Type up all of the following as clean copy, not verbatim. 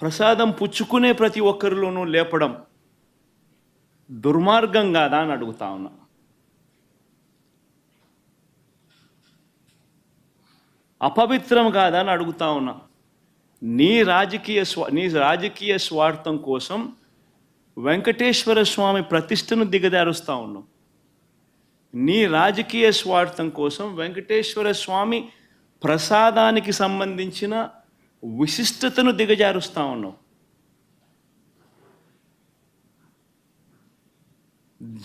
ప్రసాదం పుచ్చుకునే ప్రతి ఒక్కరిలోనూ లేపడం దుర్మార్గం కాదా అని అడుగుతా ఉన్నా. అపవిత్రం కాదా అని అడుగుతా ఉన్నా. నీ రాజకీయ స్వార్థం కోసం వెంకటేశ్వర స్వామి ప్రతిష్టను దిగజారుస్తూ ఉన్నావు. నీ రాజకీయ స్వార్థం కోసం వెంకటేశ్వర స్వామి ప్రసాదానికి సంబంధించిన విశిష్టతను దిగజారుస్తూ ఉన్నావు.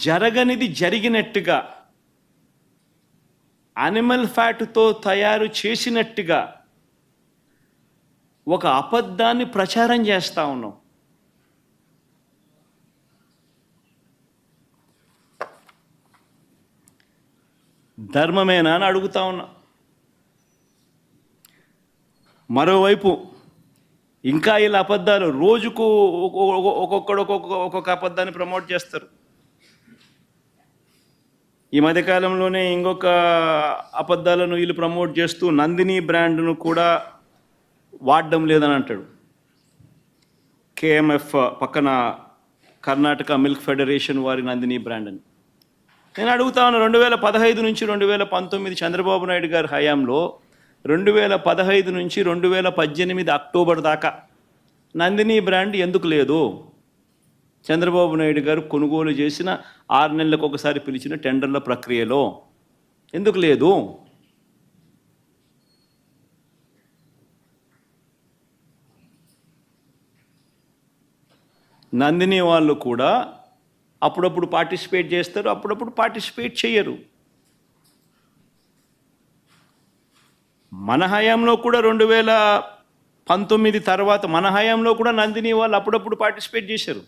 జరగనిది జరిగినట్టుగా, యానిమల్ ఫ్యాట్తో తయారు చేసినట్టుగా ఒక అబద్ధాన్ని ప్రచారం చేస్తూ ఉన్నావు. ధర్మమేనా అని అడుగుతా ఉన్నా. మరోవైపు ఇంకా ఇలా అబద్ధాలు రోజుకు ఒక్కొక్కడు ఒక్కొక్క అబద్ధాన్ని ప్రమోట్ చేస్తారు. ఈ మధ్యకాలంలోనే ఇంకొక అబద్ధాలను వీళ్ళు ప్రమోట్ చేస్తూ నందిని బ్రాండ్ను కూడా వాడడం లేదని అంటాడు. కేఎంఎఫ్ పక్కన కర్ణాటక మిల్క్ ఫెడరేషన్ వారి నందిని బ్రాండ్ అని. నేను అడుగుతా ఉన్నా, 2015 నుంచి 2019 చంద్రబాబు నాయుడు గారి హయాంలో 2015 నుంచి 2018 అక్టోబర్ దాకా నందిని బ్రాండ్ ఎందుకు లేదు? చంద్రబాబు నాయుడు గారు కొనుగోలు చేసిన 6 నెలలకు ఒకసారి పిలిచిన టెండర్ల ప్రక్రియలో ఎందుకు లేదు? నందిని వాళ్ళు కూడా అప్పుడప్పుడు పార్టిసిపేట్ చేస్తారు, అప్పుడప్పుడు పార్టిసిపేట్ చేయరు. మన హయాంలో కూడా 2019 తర్వాత మన హయాంలో కూడా నందిని వాళ్ళు అప్పుడప్పుడు పార్టిసిపేట్ చేశారు.